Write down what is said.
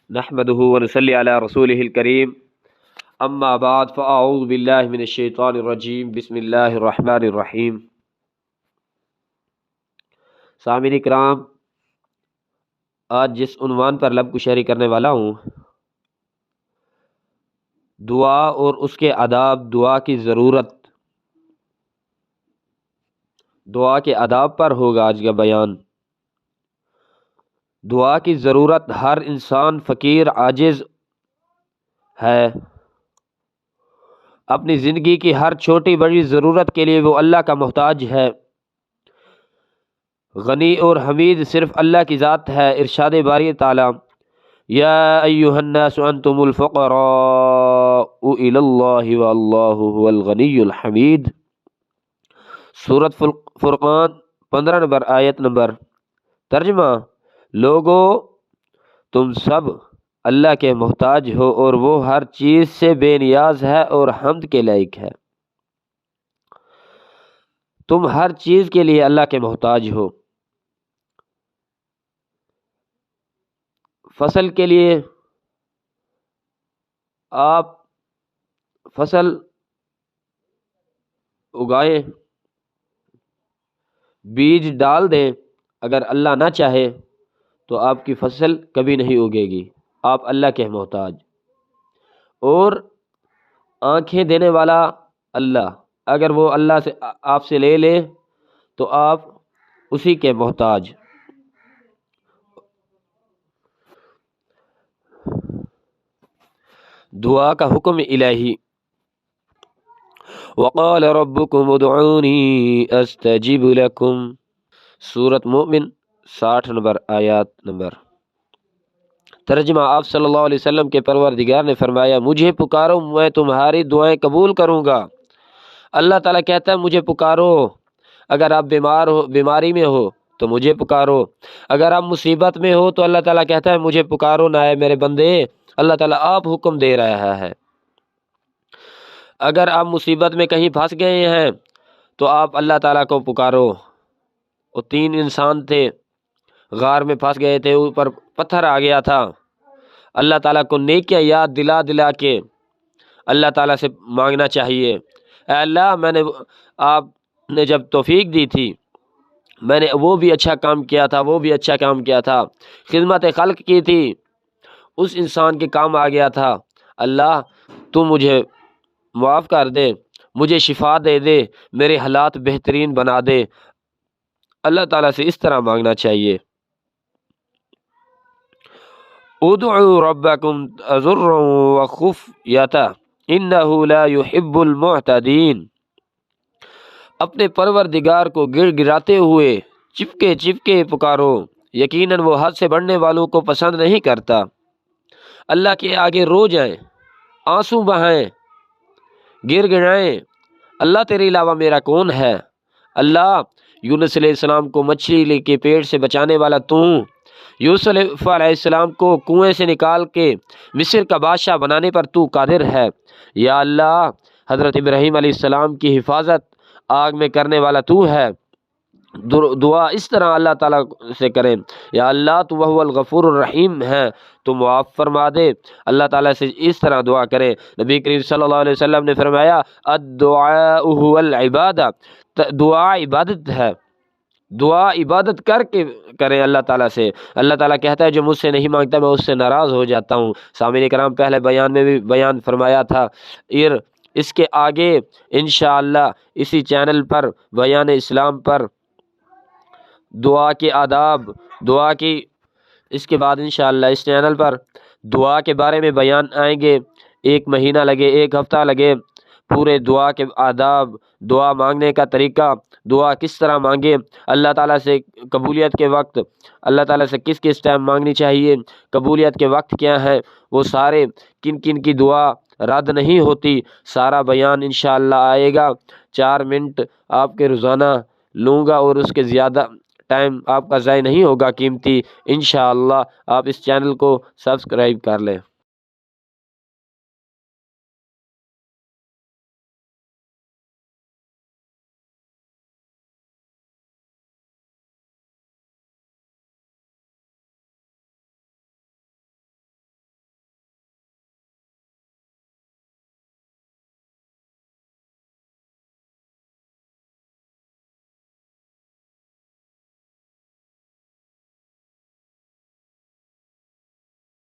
نحمده ونصلي على رسوله الكريم اما بعد فاعوذ باللہ من الشیطان الرجیم بسم اللہ الرحمن الرحیم۔ سامعین کرام، آج جس عنوان پر لب کشیری کرنے والا ہوں، دعا اور اس کے آداب، دعا کی ضرورت، دعا کے آداب پر ہوگا آج کا بیان۔ دعا کی ضرورت، ہر انسان فقیر عاجز ہے، اپنی زندگی کی ہر چھوٹی بڑی ضرورت کے لیے وہ اللہ کا محتاج ہے۔ غنی اور حمید صرف اللہ کی ذات ہے۔ ارشاد باری تعالی، یا ایھا الناس انتم الفقراء الی اللہ واللہ هو الغنی الحمید۔ سورۃ فرقان 15 نمبر آیت نمبر۔ ترجمہ: لوگو، تم سب اللہ کے محتاج ہو اور وہ ہر چیز سے بے نیاز ہے اور حمد کے لائق ہے۔ تم ہر چیز کے لیے اللہ کے محتاج ہو۔ فصل کے لیے آپ فصل اگائیں، بیج ڈال دیں، اگر اللہ نہ چاہے تو آپ کی فصل کبھی نہیں اگے گی۔ آپ اللہ کے محتاج، اور آنکھیں دینے والا اللہ، اگر وہ اللہ سے آپ سے لے لے تو آپ اسی کے محتاج۔ دعا کا حکم الہی۔ وقال ربکم ادعونی استجب لکم۔ سورۃ مومن 60 نمبر آیات نمبر۔ ترجمہ: آپ صلی اللہ علیہ وسلم کے پروردگار نے فرمایا، مجھے پکارو میں تمہاری دعائیں قبول کروں گا۔ اللہ تعالیٰ کہتا ہے مجھے پکارو۔ اگر آپ بیماری میں ہو تو مجھے پکارو، اگر آپ مصیبت میں ہو تو اللہ تعالیٰ کہتا ہے مجھے پکارو نہ اے میرے بندے۔ اللہ تعالیٰ آپ حکم دے رہا ہے۔ اگر آپ مصیبت میں کہیں پھنس گئے ہیں تو آپ اللہ تعالیٰ کو پکارو۔ وہ 3 انسان تھے، غار میں پھنس گئے تھے، اوپر پتھر آ گیا تھا۔ اللہ تعالیٰ کو نیکیاں یاد دلا دلا کے اللہ تعالیٰ سے مانگنا چاہیے، اے اللہ آپ نے جب توفیق دی تھی، میں نے وہ بھی اچھا کام کیا تھا، وہ بھی اچھا کام کیا تھا، خدمت خلق کی تھی، اس انسان کے کام آ گیا تھا۔ اللہ تو مجھے معاف کر دے، مجھے شفا دے دے، میرے حالات بہترین بنا دے۔ اللہ تعالیٰ سے اس طرح مانگنا چاہیے۔ ادعوا ربکم تضرعا وخفیۃ انہ لا یحب المعتدین۔ اپنے پروردگار کو گڑ گڑاتے ہوئے چپکے چپکے پکارو، یقیناً وہ حد سے بڑھنے والوں کو پسند نہیں کرتا۔ اللہ کے آگے رو جائیں، آنسو بہائیں، گر گڑائیں، اللہ تیرے علاوہ میرا کون ہے؟ اللہ، یونس علیہ السلام کو مچھلی کے پیٹ سے بچانے والا تو، یوسف علیہ السلام کو کنویں سے نکال کے مصر کا بادشاہ بنانے پر تو قادر ہے۔ یا اللہ، حضرت ابراہیم علیہ السلام کی حفاظت آگ میں کرنے والا تو ہے۔ دعا اس طرح اللہ تعالیٰ سے کریں، یا اللہ تو وہ الغفور الرحیم ہے، تو معاف فرما دے۔ اللہ تعالیٰ سے اس طرح دعا کریں۔ نبی کریم صلی اللہ علیہ وسلم نے فرمایا، الدعاء هو العبادہ، دعا عبادت ہے۔ دعا عبادت کر کے کریں اللہ تعالیٰ سے۔ اللہ تعالیٰ کہتا ہے جو مجھ سے نہیں مانگتا میں اس سے ناراض ہو جاتا ہوں۔ سامعین کرام، پہلے بیان میں بھی بیان فرمایا تھا، اس کے آگے انشاءاللہ اسی چینل پر بیان اسلام پر دعا کے آداب، دعا کی، اس کے بعد انشاءاللہ اس چینل پر دعا کے بارے میں بیان آئیں گے۔ 1 مہینہ لگے، 1 ہفتہ لگے، پورے دعا کے آداب، دعا مانگنے کا طریقہ، دعا کس طرح مانگے، اللہ تعالیٰ سے قبولیت کے وقت اللہ تعالیٰ سے کس کس ٹائم مانگنی چاہیے، قبولیت کے وقت کیا ہیں، وہ سارے کن کن کی دعا رد نہیں ہوتی، سارا بیان انشاءاللہ آئے گا۔ 4 منٹ آپ کے روزانہ لوں گا اور اس کے زیادہ ٹائم آپ کا ضائع نہیں ہوگا قیمتی۔ انشاءاللہ آپ اس چینل کو سبسکرائب کر لیں۔